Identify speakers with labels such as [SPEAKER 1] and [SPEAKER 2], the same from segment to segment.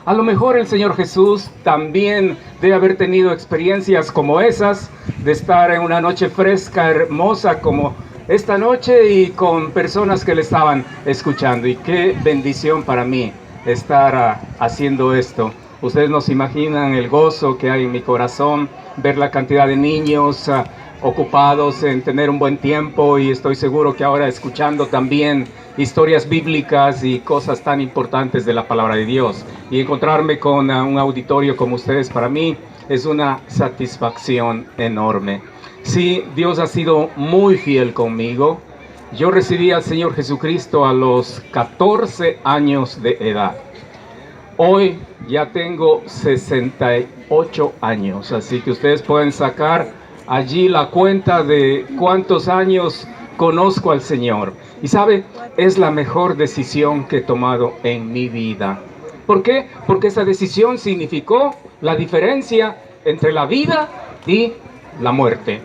[SPEAKER 1] A lo mejor el Señor Jesús también debe haber tenido experiencias como esas, de estar en una noche fresca, hermosa como esta noche y con personas que le estaban escuchando. Y qué bendición para mí estar haciendo esto. Ustedes no se imaginan el gozo que hay en mi corazón, ver la cantidad de niños ocupados en tener un buen tiempo, y estoy seguro que ahora escuchando también historias bíblicas y cosas tan importantes de la palabra de Dios, y encontrarme con un auditorio como ustedes, para mí es una satisfacción enorme. Sí, Dios ha sido muy fiel conmigo. Yo recibí al Señor Jesucristo a los 14 años de edad. Hoy ya tengo 68 años, así que ustedes pueden sacar allí la cuenta de cuántos años conozco al Señor. Y sabe, es la mejor decisión que he tomado en mi vida. ¿Por qué? Porque esa decisión significó la diferencia entre la vida y la muerte.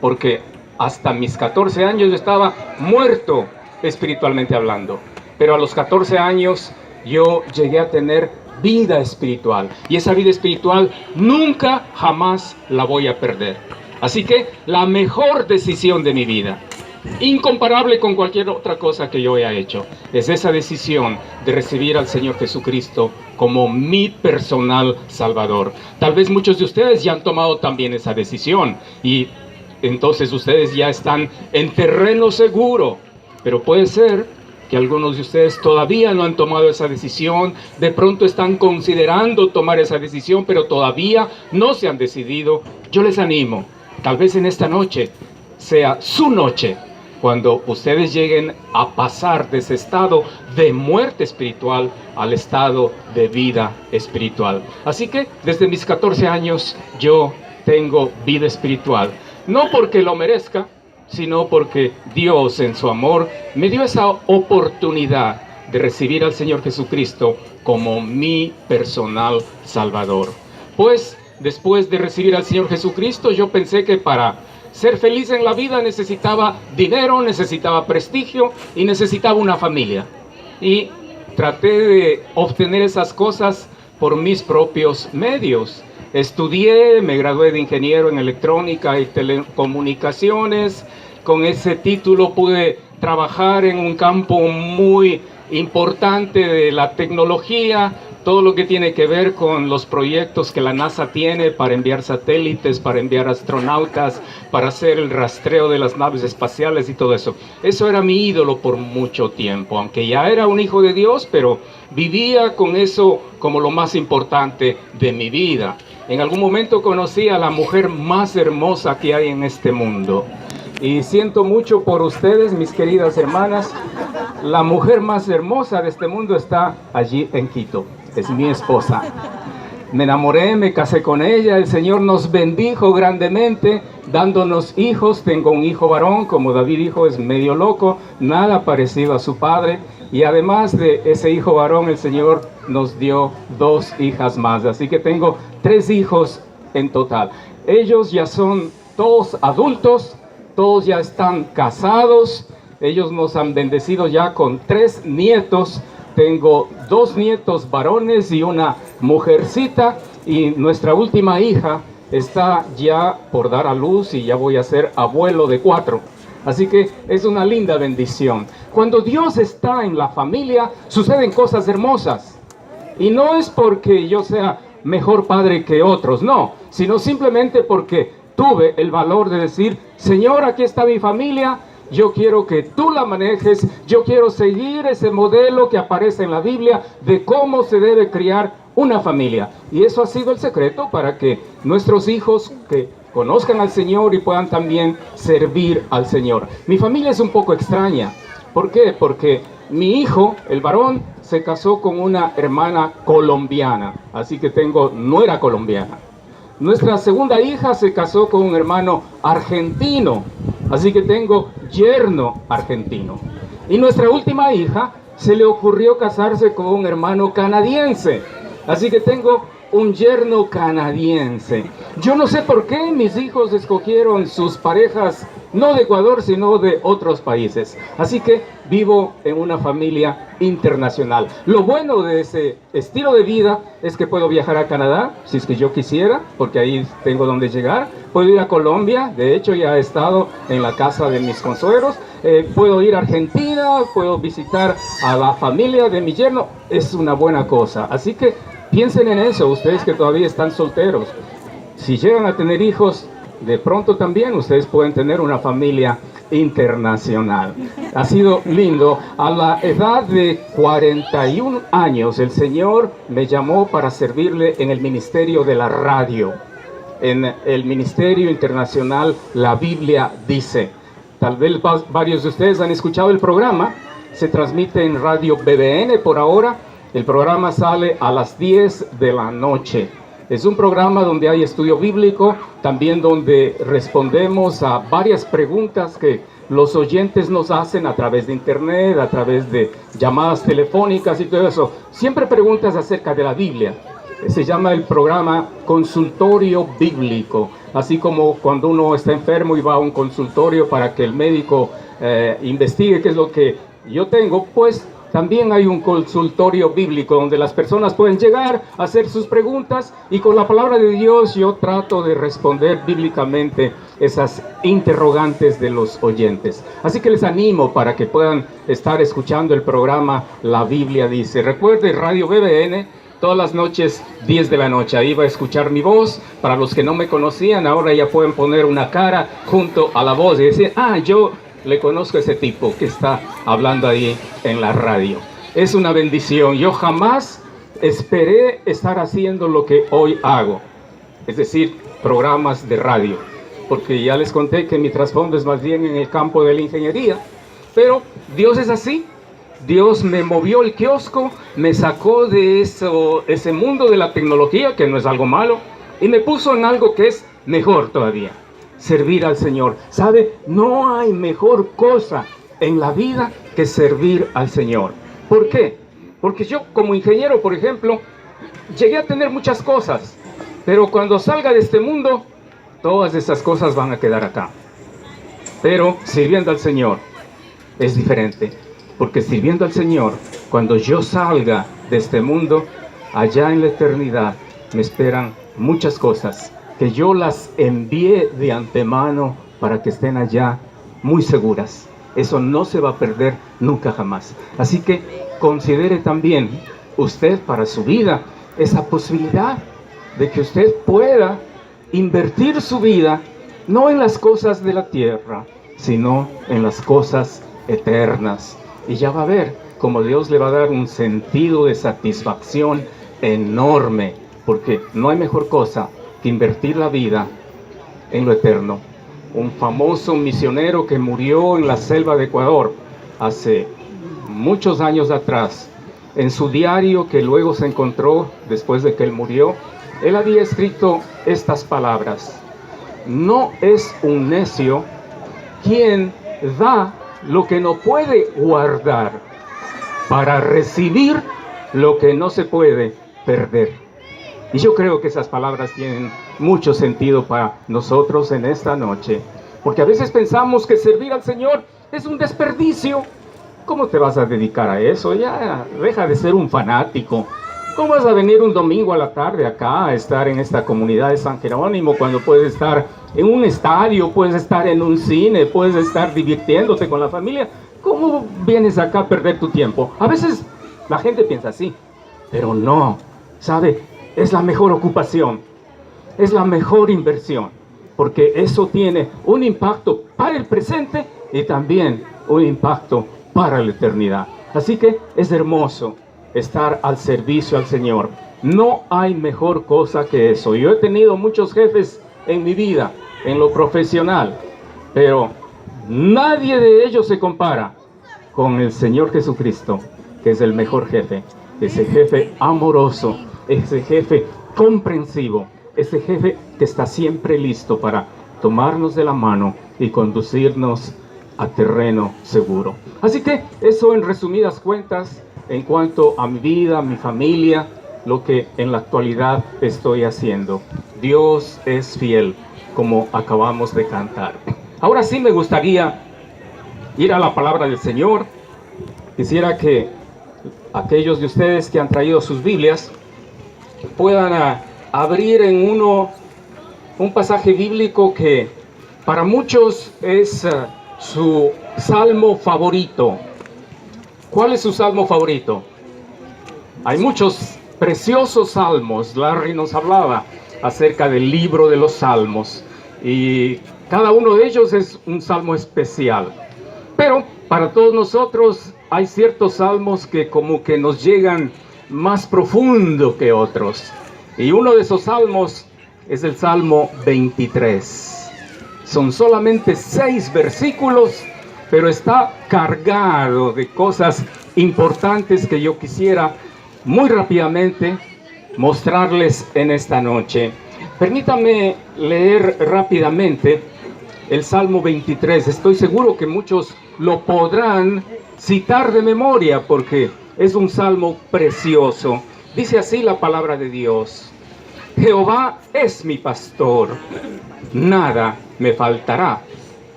[SPEAKER 1] Porque hasta mis 14 años yo estaba muerto espiritualmente hablando. Pero a los 14 años yo llegué a tener vida espiritual. Y esa vida espiritual nunca, jamás la voy a perder. Así que la mejor decisión de mi vida, incomparable con cualquier otra cosa que yo haya hecho, es esa decisión de recibir al Señor Jesucristo como mi personal Salvador. Tal vez muchos de ustedes ya han tomado también esa decisión y entonces ustedes ya están en terreno seguro, pero puede ser que algunos de ustedes todavía no han tomado esa decisión, de pronto están considerando tomar esa decisión, pero todavía no se han decidido. Yo les animo, tal vez en esta noche sea su noche, cuando ustedes lleguen a pasar de ese estado de muerte espiritual al estado de vida espiritual. Así que desde mis 14 años yo tengo vida espiritual, no porque lo merezca, sino porque Dios en su amor me dio esa oportunidad de recibir al Señor Jesucristo como mi personal Salvador. Pues después de recibir al Señor Jesucristo, yo pensé que para ser feliz en la vida necesitaba dinero, necesitaba prestigio y necesitaba una familia. Y traté de obtener esas cosas por mis propios medios. Estudié, me gradué de ingeniero en electrónica y telecomunicaciones. Con ese título pude trabajar en un campo muy importante de la tecnología, todo lo que tiene que ver con los proyectos que la NASA tiene para enviar satélites, para enviar astronautas, para hacer el rastreo de las naves espaciales y todo eso. Eso era mi ídolo por mucho tiempo, aunque ya era un hijo de Dios, pero vivía con eso como lo más importante de mi vida. En algún momento conocí a la mujer más hermosa que hay en este mundo. Y siento mucho por ustedes, mis queridas hermanas. La mujer más hermosa de este mundo está allí en Quito. Es mi esposa. Me enamoré, me casé con ella. El Señor nos bendijo grandemente, dándonos hijos. Tengo un hijo varón, como David dijo, es medio loco, nada parecido a su padre. Y además de ese hijo varón, el Señor nos dio 2 hijas más. Así que tengo 3 hijos en total. Ellos ya son todos adultos, todos ya están casados. Ellos nos han bendecido ya con 3 nietos. Tengo 2 nietos varones y una mujercita. Y nuestra última hija está ya por dar a luz y ya voy a ser abuelo de 4. Así que es una linda bendición. Cuando Dios está en la familia, suceden cosas hermosas. Y no es porque yo sea mejor padre que otros, no, sino simplemente porque tuve el valor de decir: Señor, aquí está mi familia, yo quiero que tú la manejes, yo quiero seguir ese modelo que aparece en la Biblia de cómo se debe criar una familia. Y eso ha sido el secreto para que nuestros hijos que conozcan al Señor y puedan también servir al Señor. Mi familia es un poco extraña. ¿Por qué? Porque mi hijo, el varón, se casó con una hermana colombiana, así que tengo nuera colombiana. Nuestra segunda hija se casó con un hermano argentino, así que tengo yerno argentino. Y nuestra última hija se le ocurrió casarse con un hermano canadiense, así que tengo un yerno canadiense. Yo no sé por qué mis hijos escogieron sus parejas no de Ecuador, sino de otros países. Así que vivo en una familia internacional. Lo bueno de ese estilo de vida es que puedo viajar a Canadá, si es que yo quisiera, porque ahí tengo donde llegar. Puedo ir a Colombia, de hecho ya he estado en la casa de mis consuegros. Puedo ir a Argentina, puedo visitar a la familia de mi yerno. Es una buena cosa. Así que piensen en eso, ustedes que todavía están solteros. Si llegan a tener hijos, de pronto también ustedes pueden tener una familia internacional. Ha sido lindo. A la edad de 41 años, el Señor me llamó para servirle en el ministerio de la radio. En el ministerio internacional, la Biblia dice. Tal vez varios de ustedes han escuchado el programa. Se transmite en Radio BBN por ahora. El programa sale a las 10 de la noche. Es un programa donde hay estudio bíblico, también donde respondemos a varias preguntas que los oyentes nos hacen a través de internet, a través de llamadas telefónicas y todo eso. Siempre preguntas acerca de la Biblia. Se llama el programa Consultorio Bíblico, así como cuando uno está enfermo y va a un consultorio para que el médico investigue qué es lo que yo tengo, pues también hay un consultorio bíblico donde las personas pueden llegar a hacer sus preguntas y con la palabra de Dios yo trato de responder bíblicamente esas interrogantes de los oyentes. Así que les animo para que puedan estar escuchando el programa La Biblia Dice. Recuerde Radio BBN, todas las noches 10 de la noche. Ahí va a escuchar mi voz. Para los que no me conocían, ahora ya pueden poner una cara junto a la voz y decir, yo le conozco a ese tipo que está hablando ahí en la radio. Es una bendición. Yo jamás esperé estar haciendo lo que hoy hago, es decir, programas de radio, porque ya les conté que mi trasfondo es más bien en el campo de la ingeniería, pero Dios es así. Dios me movió el kiosco, me sacó de ese mundo de la tecnología, que no es algo malo, y me puso en algo que es mejor todavía. Servir al Señor. ¿Sabe? No hay mejor cosa en la vida que servir al Señor. ¿Por qué? Porque yo como ingeniero, por ejemplo, llegué a tener muchas cosas, pero cuando salga de este mundo, todas esas cosas van a quedar acá. Pero sirviendo al Señor es diferente, porque sirviendo al Señor, cuando yo salga de este mundo, allá en la eternidad me esperan muchas cosas que yo las envié de antemano para que estén allá muy seguras. Eso no se va a perder nunca jamás. Así que considere también usted para su vida esa posibilidad de que usted pueda invertir su vida no en las cosas de la tierra, sino en las cosas eternas. Y ya va a ver cómo Dios le va a dar un sentido de satisfacción enorme, porque no hay mejor cosa que invertir la vida en lo eterno. Un famoso misionero que murió en la selva de Ecuador hace muchos años atrás, en su diario que luego se encontró después de que él murió, él había escrito estas palabras: no es un necio quien da lo que no puede guardar para recibir lo que no se puede perder. Y yo creo que esas palabras tienen mucho sentido para nosotros en esta noche, porque a veces pensamos que servir al Señor es un desperdicio. ¿Cómo te vas a dedicar a eso? Ya deja de ser un fanático. ¿Cómo vas a venir un domingo a la tarde acá a estar en esta comunidad de San Jerónimo cuando puedes estar en un estadio, puedes estar en un cine, puedes estar divirtiéndote con la familia? ¿Cómo vienes acá a perder tu tiempo? A veces la gente piensa así, pero no, ¿sabe? Es la mejor ocupación, es la mejor inversión, porque eso tiene un impacto para el presente y también un impacto para la eternidad. Así que es hermoso estar al servicio al Señor. No hay mejor cosa que eso. Yo he tenido muchos jefes en mi vida, en lo profesional, pero nadie de ellos se compara con el Señor Jesucristo, que es el mejor jefe, ese jefe amoroso, ese jefe comprensivo, ese jefe que está siempre listo para tomarnos de la mano y conducirnos a terreno seguro. Así que eso en resumidas cuentas en cuanto a mi vida, mi familia lo que en la actualidad estoy haciendo. Dios es fiel, como acabamos de cantar. Ahora sí me gustaría ir a la palabra del Señor. Quisiera que aquellos de ustedes que han traído sus Biblias puedan abrir en un pasaje bíblico que para muchos es su salmo favorito. ¿Cuál es su salmo favorito? Hay muchos preciosos salmos. Larry nos hablaba acerca del libro de los salmos y cada uno de ellos es un salmo especial. Pero para todos nosotros hay ciertos salmos que como que nos llegan más profundo que otros. Y uno de esos salmos es el Salmo 23. Son solamente 6 versículos, pero está cargado de cosas importantes que yo quisiera muy rápidamente mostrarles en esta noche. Permítame leer rápidamente el Salmo 23. Estoy seguro que muchos lo podrán citar de memoria porque es un salmo precioso. Dice así la palabra de Dios: Jehová es mi pastor, nada me faltará.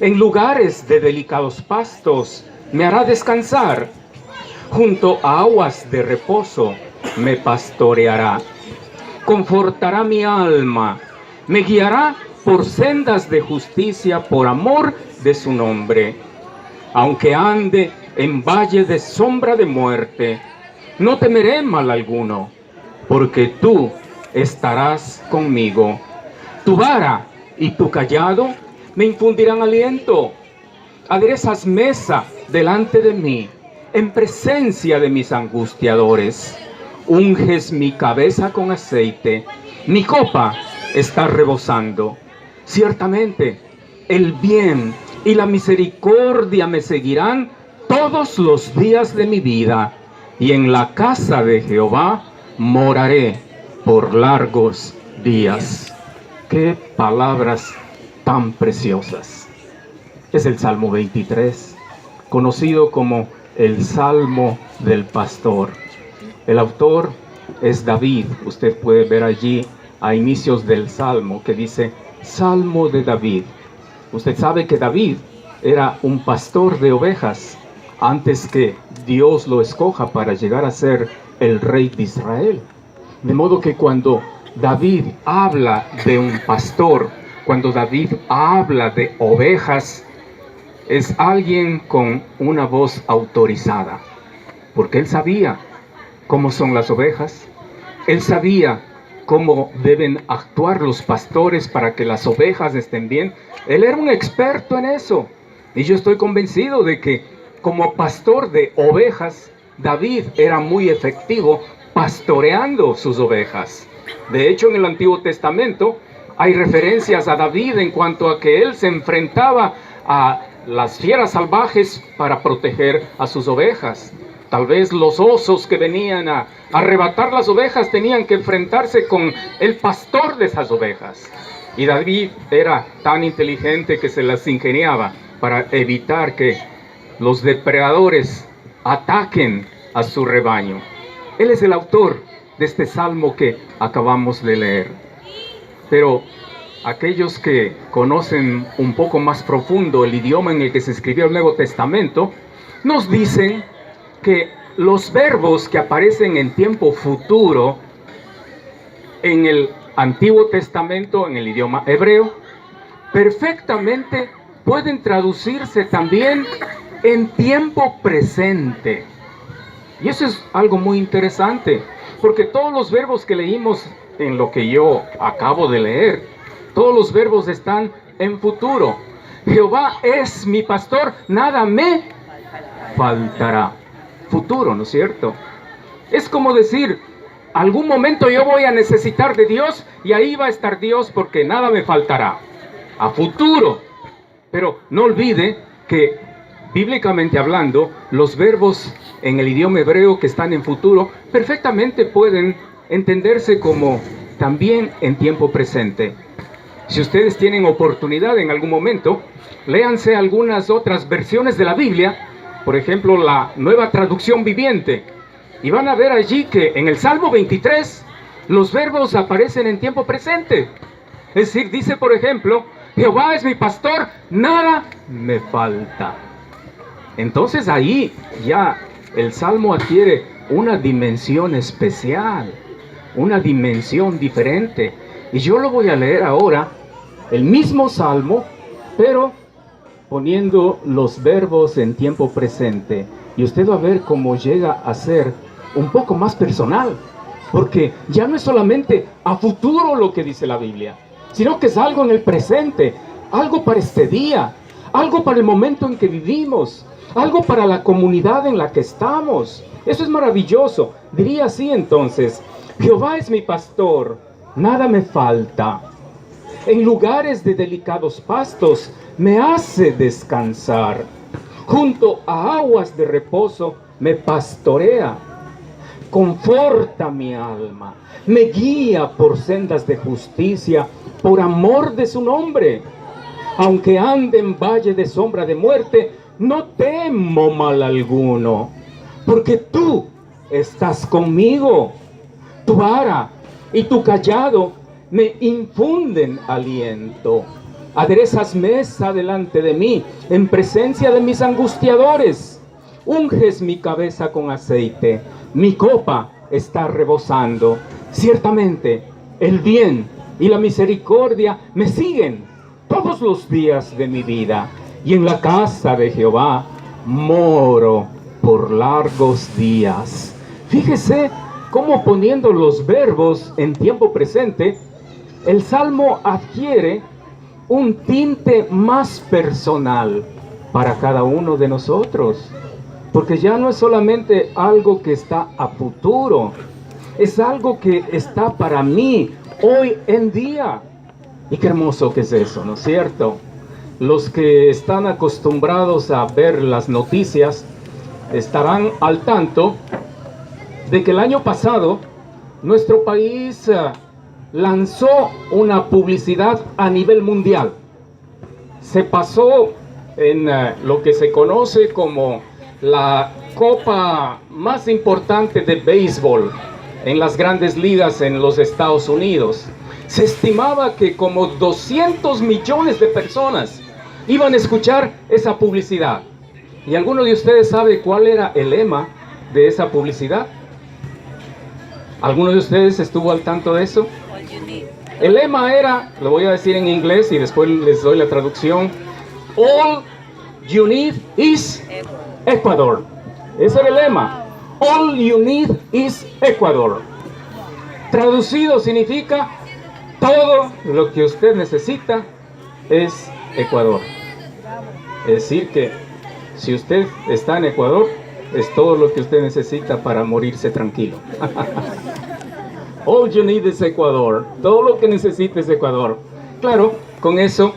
[SPEAKER 1] En lugares de delicados pastos me hará descansar. Junto a aguas de reposo me pastoreará. Confortará mi alma, me guiará por sendas de justicia por amor de su nombre. Aunque ande en valle de sombra de muerte, no temeré mal alguno, porque tú estarás conmigo. Tu vara y tu cayado me infundirán aliento. Aderezas mesa delante de mí, en presencia de mis angustiadores. Unges mi cabeza con aceite, mi copa está rebosando. Ciertamente, el bien y la misericordia me seguirán todos los días de mi vida, y en la casa de Jehová moraré por largos días. ¡Qué palabras tan preciosas! Es el Salmo 23, conocido como el Salmo del Pastor. El autor es David. Usted puede ver allí a inicios del Salmo que dice Salmo de David. Usted sabe que David era un pastor de ovejas antes que Dios lo escoja para llegar a ser el rey de Israel. De modo que cuando David habla de un pastor, cuando David habla de ovejas, es alguien con una voz autorizada, porque él sabía cómo son las ovejas, él sabía cómo deben actuar los pastores para que las ovejas estén bien. Él era un experto en eso, y yo estoy convencido de que como pastor de ovejas, David era muy efectivo pastoreando sus ovejas. De hecho, en el Antiguo Testamento hay referencias a David en cuanto a que él se enfrentaba a las fieras salvajes para proteger a sus ovejas. Tal vez los osos que venían a arrebatar las ovejas tenían que enfrentarse con el pastor de esas ovejas. Y David era tan inteligente que se las ingeniaba para evitar que los depredadores ataquen a su rebaño. Él es el autor de este salmo que acabamos de leer. Pero aquellos que conocen un poco más profundo el idioma en el que se escribió el Nuevo Testamento, nos dicen que los verbos que aparecen en tiempo futuro en el Antiguo Testamento, en el idioma hebreo, perfectamente pueden traducirse también en tiempo presente. Y eso es algo muy interesante, porque todos los verbos que leímos en lo que yo acabo de leer, todos los verbos están en futuro. Jehová es mi pastor, nada me faltará. Futuro, ¿no es cierto? Es como decir, algún momento yo voy a necesitar de Dios y ahí va a estar Dios porque nada me faltará. A futuro. Pero no olvide que, bíblicamente hablando, los verbos en el idioma hebreo que están en futuro perfectamente pueden entenderse como también en tiempo presente. Si ustedes tienen oportunidad en algún momento, léanse algunas otras versiones de la Biblia, por ejemplo la Nueva Traducción Viviente, Y van a ver allí que en el Salmo 23 los verbos aparecen en tiempo presente. Es decir, dice por ejemplo, Jehová es mi pastor, nada me falta. Entonces ahí ya el Salmo adquiere una dimensión especial, una dimensión diferente. Y yo lo voy a leer ahora, el mismo Salmo, pero poniendo los verbos en tiempo presente. Y usted va a ver cómo llega a ser un poco más personal, porque ya no es solamente a futuro lo que dice la Biblia, sino que es algo en el presente, algo para este día, algo para el momento en que vivimos, algo para la comunidad en la que estamos. Eso es maravilloso. Diría así entonces: Jehová es mi pastor, nada me falta. En lugares de delicados pastos me hace descansar. Junto a aguas de reposo me pastorea. Conforta mi alma, me guía por sendas de justicia, por amor de su nombre. Aunque ande en valle de sombra de muerte, no temo mal alguno, porque tú estás conmigo. Tu vara y tu cayado me infunden aliento. Aderezas mesa delante de mí, en presencia de mis angustiadores. Unges mi cabeza con aceite, mi copa está rebosando. Ciertamente, el bien y la misericordia me siguen todos los días de mi vida, y en la casa de Jehová moro por largos días. Fíjese cómo, poniendo los verbos en tiempo presente, el Salmo adquiere un tinte más personal para cada uno de nosotros, porque ya no es solamente algo que está a futuro, es algo que está para mí hoy en día. Y qué hermoso que es eso, ¿no es cierto? Los que están acostumbrados a ver las noticias estarán al tanto de que el año pasado nuestro país lanzó una publicidad a nivel mundial. Se pasó en lo que se conoce como la copa más importante de béisbol en las grandes ligas en los Estados Unidos. Se estimaba que como 200 millones de personas iban a escuchar esa publicidad. ¿Y alguno de ustedes sabe cuál era el lema de esa publicidad? ¿Alguno de ustedes estuvo al tanto de eso? El lema era, lo voy a decir en inglés y después les doy la traducción: All you need is Ecuador. Ese era el lema. All you need is Ecuador. Traducido significa: todo lo que usted necesita es Ecuador. Es decir que si usted está en Ecuador, es todo lo que usted necesita para morirse tranquilo. All you need is Ecuador. Todo lo que necesita es Ecuador. Claro, con eso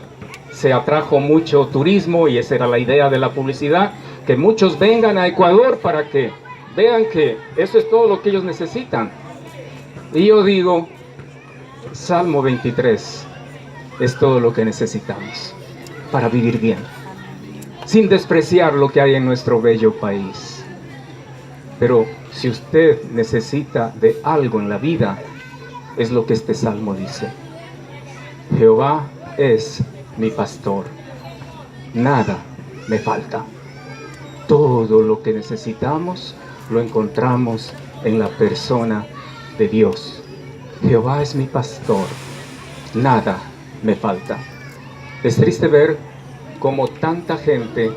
[SPEAKER 1] se atrajo mucho turismo y esa era la idea de la publicidad, que muchos vengan a Ecuador para que vean que eso es todo lo que ellos necesitan. Y yo digo, Salmo 23 es todo lo que necesitamos para vivir bien, sin despreciar lo que hay en nuestro bello país. Pero si usted necesita de algo en la vida, es lo que este salmo dice: Jehová es mi pastor, nada me falta. Todo lo que necesitamos lo encontramos en la persona de Dios. Jehová es mi pastor, nada me falta. Es triste ver cómo tanta gente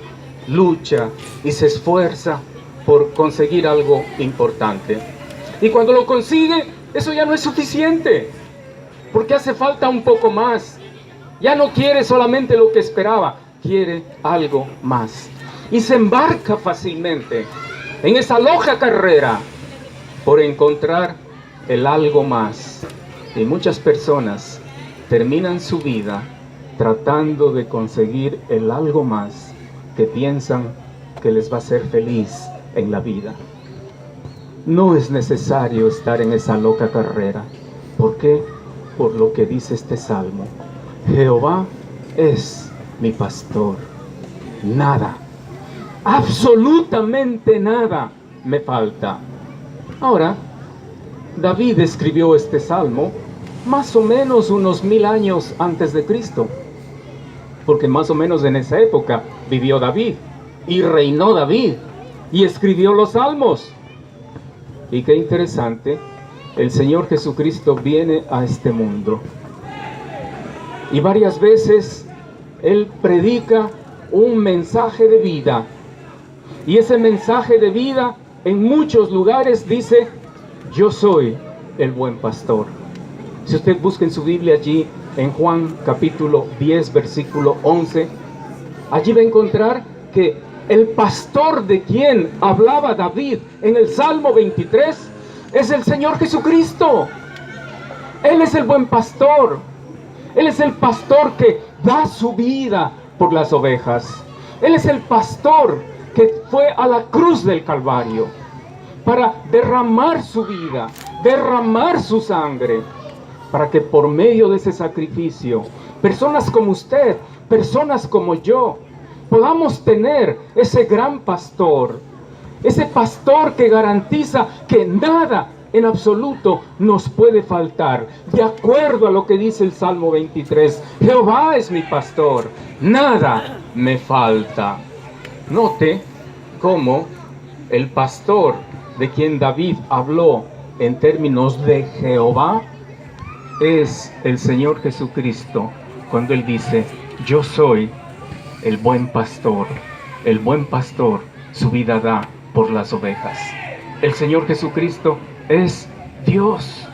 [SPEAKER 1] lucha y se esfuerza por conseguir algo importante. Y cuando lo consigue, eso ya no es suficiente, porque hace falta un poco más. Ya no quiere solamente lo que esperaba, quiere algo más. Y se embarca fácilmente en esa loca carrera por encontrar el algo más. Y muchas personas terminan su vida tratando de conseguir el algo más que piensan que les va a hacer feliz en la vida. No es necesario estar en esa loca carrera. ¿Por qué? Por lo que dice este salmo: Jehová es mi pastor, nada, absolutamente nada me falta. Ahora, David escribió este salmo más o menos unos 1000 años antes de Cristo, porque más o menos en esa época vivió David y reinó David y escribió los salmos. Y qué interesante, el Señor Jesucristo viene a este mundo y varias veces Él predica un mensaje de vida, y ese mensaje de vida en muchos lugares dice: yo soy el buen pastor. Si usted busca en su Biblia allí en Juan capítulo 10 versículo 11, allí va a encontrar que el pastor de quien hablaba David en el Salmo 23 es el Señor Jesucristo. Él es el buen pastor. Él es el pastor que da su vida por las ovejas. Él es el pastor que fue a la cruz del Calvario para derramar su vida, derramar su sangre, para que por medio de ese sacrificio, personas como usted, personas como yo, podamos tener ese gran pastor, ese pastor que garantiza que nada en absoluto nos puede faltar, de acuerdo a lo que dice el Salmo 23, Jehová es mi pastor, nada me falta. Note cómo el pastor de quien David habló en términos de Jehová es el Señor Jesucristo, cuando Él dice: yo soy el buen pastor su vida da por las ovejas. El Señor Jesucristo es Dios,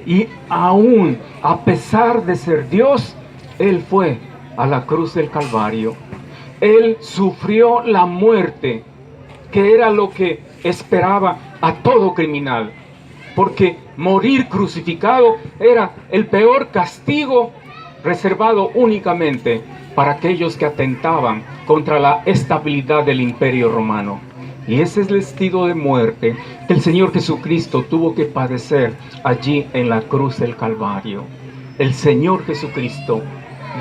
[SPEAKER 1] y aún a pesar de ser Dios, Él fue a la cruz del Calvario. Él sufrió la muerte, que era lo que esperaba a todo criminal, porque morir crucificado era el peor castigo, reservado únicamente para aquellos que atentaban contra la estabilidad del Imperio Romano. Y ese es el estilo de muerte que el Señor Jesucristo tuvo que padecer allí en la cruz del Calvario. El Señor Jesucristo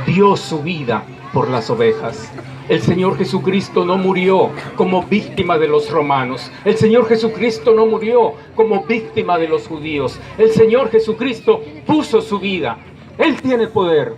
[SPEAKER 1] dio su vida por las ovejas. El Señor Jesucristo no murió como víctima de los romanos. El Señor Jesucristo no murió como víctima de los judíos. El Señor Jesucristo puso su vida. Él tiene poder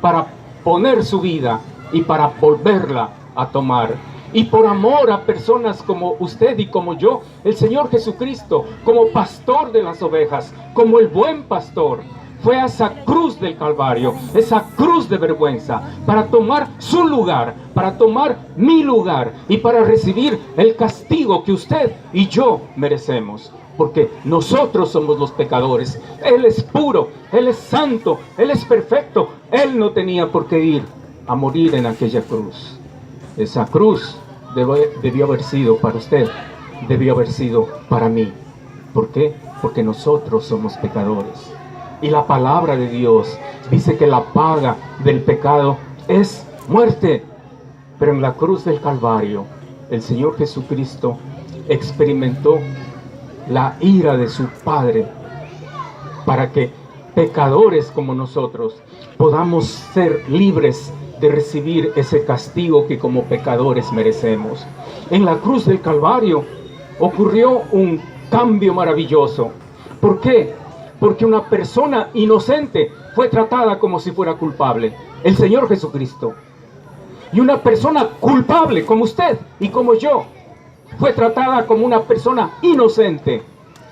[SPEAKER 1] para poner su vida y para volverla a tomar. Y por amor a personas como usted y como yo, el Señor Jesucristo, como pastor de las ovejas, como el buen pastor, fue a esa cruz del Calvario, esa cruz de vergüenza, para tomar su lugar, para tomar mi lugar y para recibir el castigo que usted y yo merecemos. Porque nosotros somos los pecadores. Él es puro, Él es santo, Él es perfecto. Él no tenía por qué ir a morir en aquella cruz. Esa cruz debió haber sido para usted, debió haber sido para mí. ¿Por qué? Porque nosotros somos pecadores. Y la palabra de Dios dice que la paga del pecado es muerte. Pero en la cruz del Calvario, el Señor Jesucristo experimentó la ira de su Padre para que pecadores como nosotros podamos ser libres de recibir ese castigo que como pecadores merecemos. En la cruz del Calvario ocurrió un cambio maravilloso. ¿Por qué? Porque una persona inocente fue tratada como si fuera culpable, el Señor Jesucristo. Y una persona culpable como usted y como yo fue tratada como una persona inocente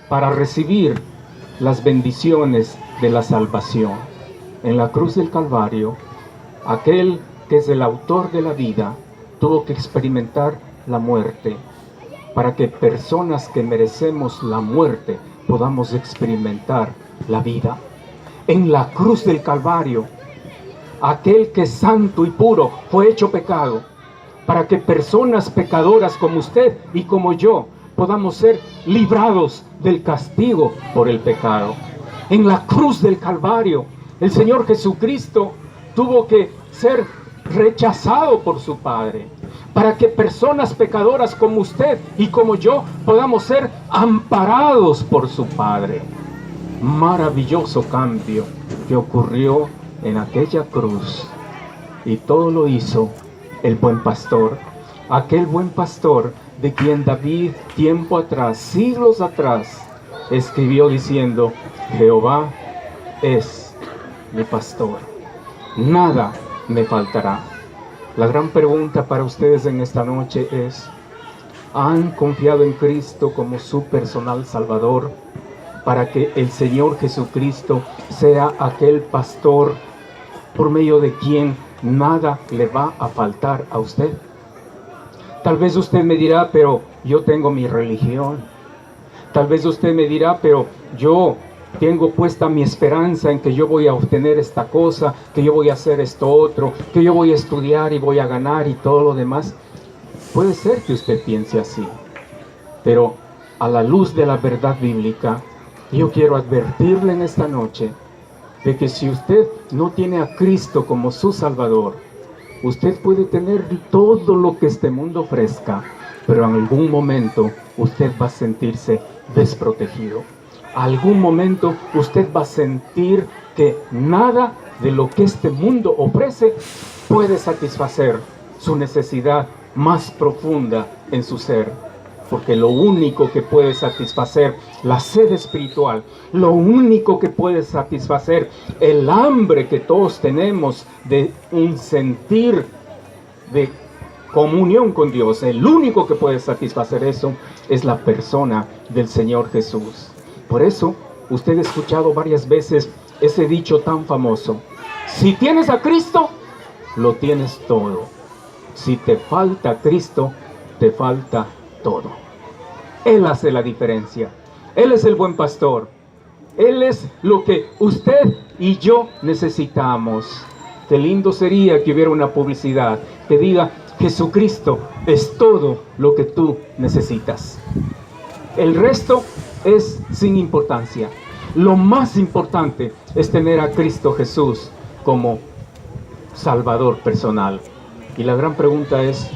[SPEAKER 1] para recibir las bendiciones de la salvación. En la cruz del Calvario, aquel que es el autor de la vida tuvo que experimentar la muerte para que personas que merecemos la muerte podamos experimentar la vida. En la cruz del Calvario, aquel que es santo y puro fue hecho pecado para que personas pecadoras como usted y como yo podamos ser librados del castigo por el pecado. En la cruz del Calvario, el Señor Jesucristo tuvo que ser rechazado por su Padre para que personas pecadoras como usted y como yo podamos ser amparados por su Padre. Maravilloso cambio que ocurrió en aquella cruz, y todo lo hizo el buen pastor, aquel buen pastor de quien David tiempo atrás, siglos atrás, escribió diciendo: Jehová es mi pastor, nada me faltará. La gran pregunta para ustedes en esta noche es: ¿han confiado en Cristo como su personal Salvador para que el Señor Jesucristo sea aquel pastor por medio de quien nada le va a faltar a usted? Tal vez usted me dirá: pero yo tengo mi religión. Tal vez usted me dirá: pero yo tengo puesta mi esperanza en que yo voy a obtener esta cosa, que yo voy a hacer esto otro, que yo voy a estudiar y voy a ganar y todo lo demás. Puede ser que usted piense así, pero a la luz de la verdad bíblica, yo quiero advertirle en esta noche de que si usted no tiene a Cristo como su Salvador, usted puede tener todo lo que este mundo ofrezca, pero en algún momento usted va a sentirse desprotegido. Algún momento usted va a sentir que nada de lo que este mundo ofrece puede satisfacer su necesidad más profunda en su ser. Porque lo único que puede satisfacer la sed espiritual, lo único que puede satisfacer el hambre que todos tenemos de un sentir de comunión con Dios, el único que puede satisfacer eso es la persona del Señor Jesús. Por eso, usted ha escuchado varias veces ese dicho tan famoso: si tienes a Cristo, lo tienes todo. Si te falta Cristo, te falta todo. Él hace la diferencia. Él es el buen pastor. Él es lo que usted y yo necesitamos. Qué lindo sería que hubiera una publicidad que diga: Jesucristo es todo lo que tú necesitas. El resto es sin importancia. Lo más importante es tener a Cristo Jesús como Salvador personal. Y la gran pregunta es: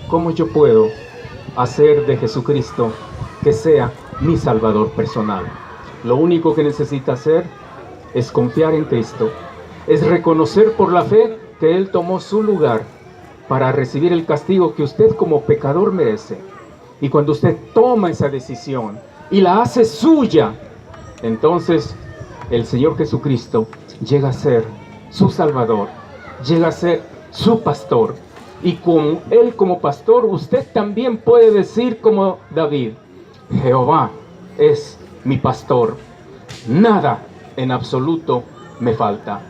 [SPEAKER 1] ¿cómo yo puedo hacer de Jesucristo que sea mi Salvador personal? Lo único que necesita hacer es confiar en Cristo, es reconocer por la fe que Él tomó su lugar para recibir el castigo que usted como pecador merece. Y cuando usted toma esa decisión y la hace suya, entonces el Señor Jesucristo llega a ser su Salvador, llega a ser su pastor. Y con Él como pastor, usted también puede decir como David: Jehová es mi pastor, nada en absoluto me falta.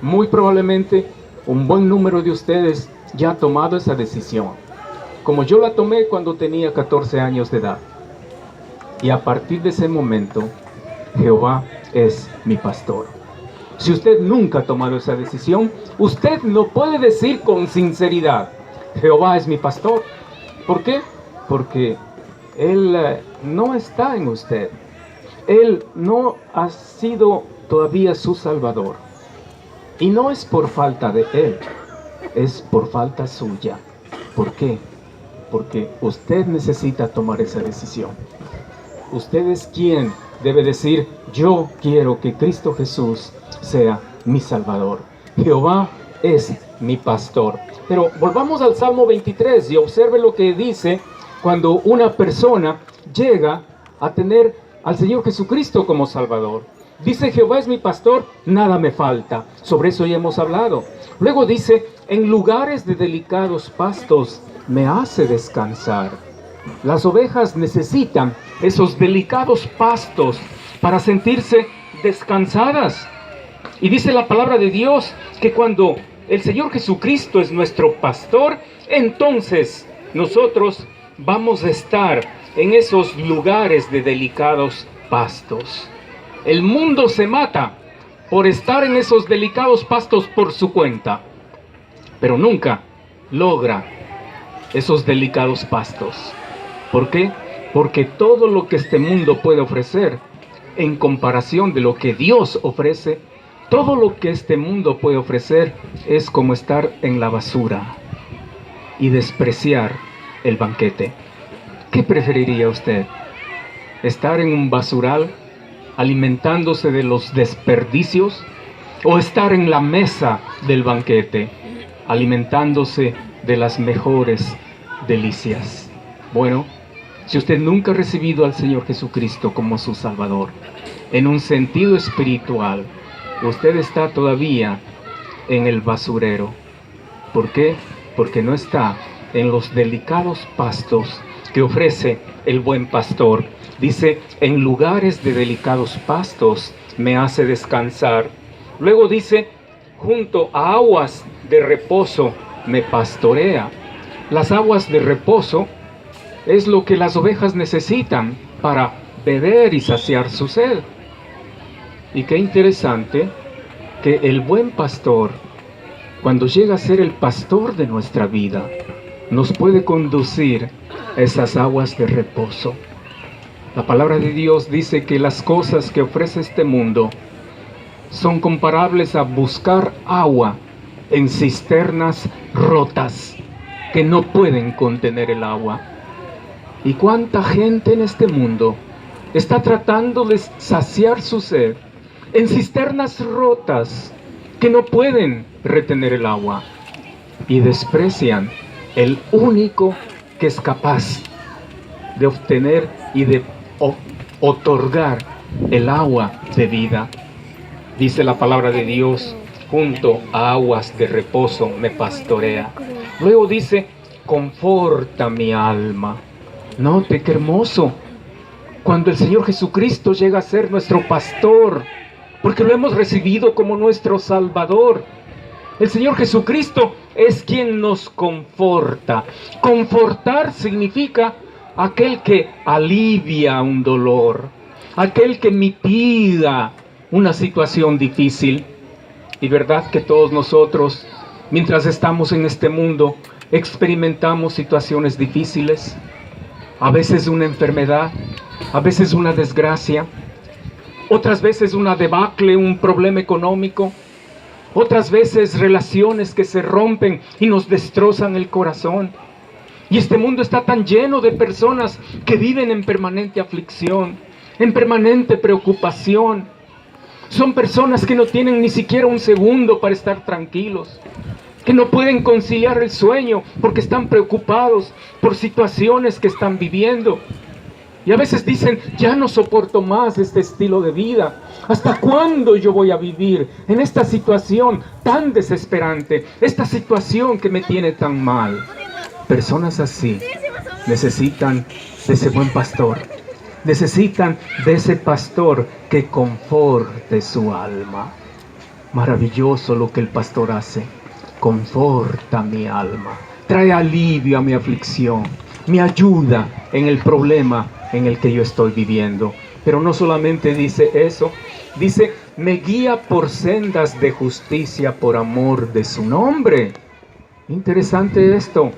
[SPEAKER 1] Muy probablemente un buen número de ustedes ya ha tomado esa decisión, como yo la tomé cuando tenía 14 años de edad. Y a partir de ese momento, Jehová es mi pastor. Si usted nunca ha tomado esa decisión, usted no puede decir con sinceridad: Jehová es mi pastor. ¿Por qué? Porque Él no está en usted. Él no ha sido todavía su Salvador. Y no es por falta de Él, es por falta suya. ¿Por qué? Porque usted necesita tomar esa decisión. Usted es quien debe decir: yo quiero que Cristo Jesús sea mi Salvador. Jehová es mi pastor. Pero volvamos al Salmo 23 y observe lo que dice cuando una persona llega a tener al Señor Jesucristo como Salvador. Dice: Jehová es mi pastor, nada me falta. Sobre eso ya hemos hablado. Luego dice: en lugares de delicados pastos me hace descansar. Las ovejas necesitan esos delicados pastos para sentirse descansadas. Y dice la palabra de Dios que cuando el Señor Jesucristo es nuestro pastor, entonces nosotros vamos a estar en esos lugares de delicados pastos. El mundo se mata por estar en esos delicados pastos por su cuenta, pero nunca logra esos delicados pastos. ¿Por qué? Porque todo lo que este mundo puede ofrecer, en comparación de lo que Dios ofrece, todo lo que este mundo puede ofrecer es como estar en la basura y despreciar el banquete. ¿Qué preferiría usted? ¿Estar en un basural alimentándose de los desperdicios? ¿O estar en la mesa del banquete alimentándose de las mejores delicias? Bueno, si usted nunca ha recibido al Señor Jesucristo como su Salvador, en un sentido espiritual, usted está todavía en el basurero. ¿Por qué? Porque no está en los delicados pastos que ofrece el buen pastor. Dice, en lugares de delicados pastos me hace descansar. Luego dice, junto a aguas de reposo me pastorea. Las aguas de reposo es lo que las ovejas necesitan para beber y saciar su sed. Y qué interesante que el buen pastor, cuando llega a ser el pastor de nuestra vida, nos puede conducir a esas aguas de reposo. La palabra de Dios dice que las cosas que ofrece este mundo son comparables a buscar agua en cisternas rotas que no pueden contener el agua. ¿Y cuánta gente en este mundo está tratando de saciar su sed en cisternas rotas que no pueden retener el agua? Y desprecian el único que es capaz de obtener y de otorgar el agua de vida. Dice la palabra de Dios, junto a aguas de reposo me pastorea. Luego dice, conforta mi alma. Note qué hermoso cuando el Señor Jesucristo llega a ser nuestro pastor, porque lo hemos recibido como nuestro Salvador. El Señor Jesucristo es quien nos conforta. Confortar significa aquel que alivia un dolor, aquel que mitiga una situación difícil. Y verdad que todos nosotros, mientras estamos en este mundo, experimentamos situaciones difíciles. A veces una enfermedad, a veces una desgracia, otras veces una debacle, un problema económico, otras veces relaciones que se rompen y nos destrozan el corazón. Y este mundo está tan lleno de personas que viven en permanente aflicción, en permanente preocupación. Son personas que no tienen ni siquiera un segundo para estar tranquilos, que no pueden conciliar el sueño porque están preocupados por situaciones que están viviendo. Y a veces dicen, ya no soporto más este estilo de vida. ¿Hasta cuándo yo voy a vivir en esta situación tan desesperante? Esta situación que me tiene tan mal. Personas así necesitan de ese buen pastor. Necesitan de ese pastor que conforte su alma. Maravilloso lo que el pastor hace. Conforta mi alma. Trae alivio a mi aflicción. Me ayuda en el problema en el que yo estoy viviendo. Pero no solamente dice eso, dice, me guía por sendas de justicia por amor de su nombre. Interesante esto,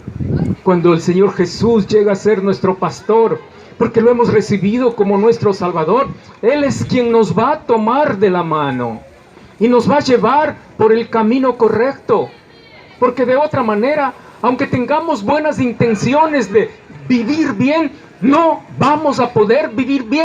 [SPEAKER 1] cuando el Señor Jesús llega a ser nuestro pastor, porque lo hemos recibido como nuestro Salvador. Él es quien nos va a tomar de la mano y nos va a llevar por el camino correcto, porque de otra manera, aunque tengamos buenas intenciones de vivir bien, no vamos a poder vivir bien.